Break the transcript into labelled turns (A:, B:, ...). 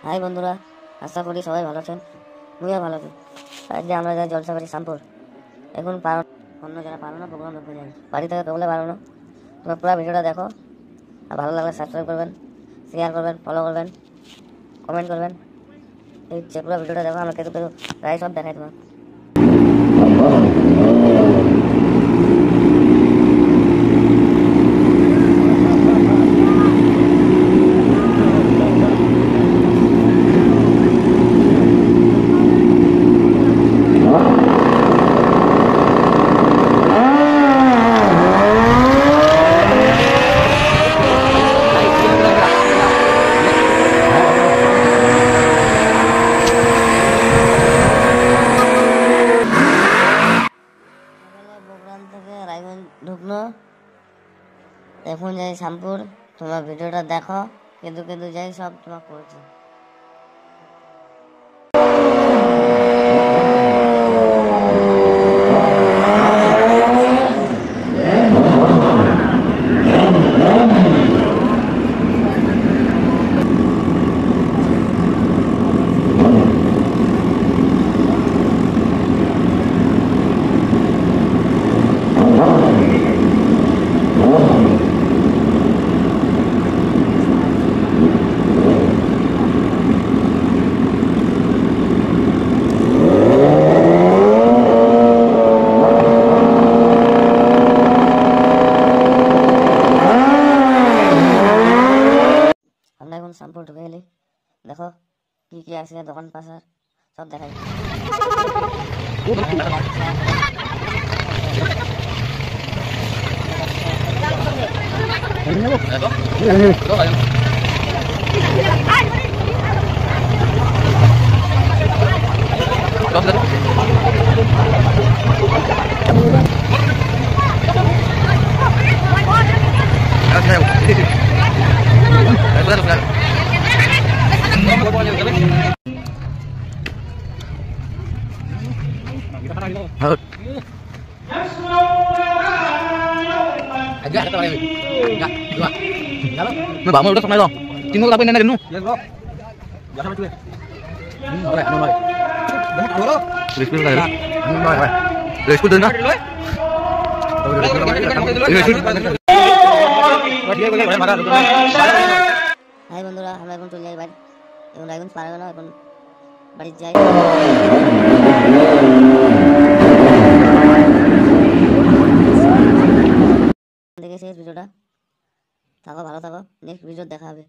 A: High বন্ধুরা, আশা করি সবাই ভালো আছেন। আমিও ভালো আছি। আজকে আমরা যাই জলসাবাড়ি শ্যামপুর। এখন অন্য যারা পারো না প্রোগ্রাম দেখতে যাই, বাড়ি থেকে কেবলে পারো না। তোমরা পুরো ভিডিওটা দেখো, আর ভালো লাগলে সাবস্ক্রাইব করবেন, শেয়ার করবেন, ফলো করবেন, কমেন্ট করবেন। এই পুরো ভিডিওটা দেখো, আমরা কেতু প্রায় সব দেখাই তোমার। প্রোগ্রাম থেকে রায়গঞ্জ ঢুকলো, এখন যাই শ্যামপুর। তোমার ভিডিওটা দেখো, কেঁদু কেঁদু যাই সব তোমার করছি। আমরা এখন শ্যামপুর ঢুকে গেলি, দেখো কি কি আছে দোকান পাশার সব দেখাই।
B: Agak kata orang ini. Enggak, dua. Nó bảo mày udah sampai dong. Tinggal apa ini nu? Ya, bro. Jangan sama cuy. Boleh, anu mai. Dah tahu lo. Risku dah. Mai, mai. Risku dah na.
A: Hi বন্ধুরা, আমরা এখন চলে যাই বাড়ি। এখন রায়গঞ্জ পার হয়ে গেল, এখন বাড়ি যাই। দেখে শেষ ভিডিওটা, থাকো ভালো থাকো, নেক্সট ভিডিও দেখা হবে।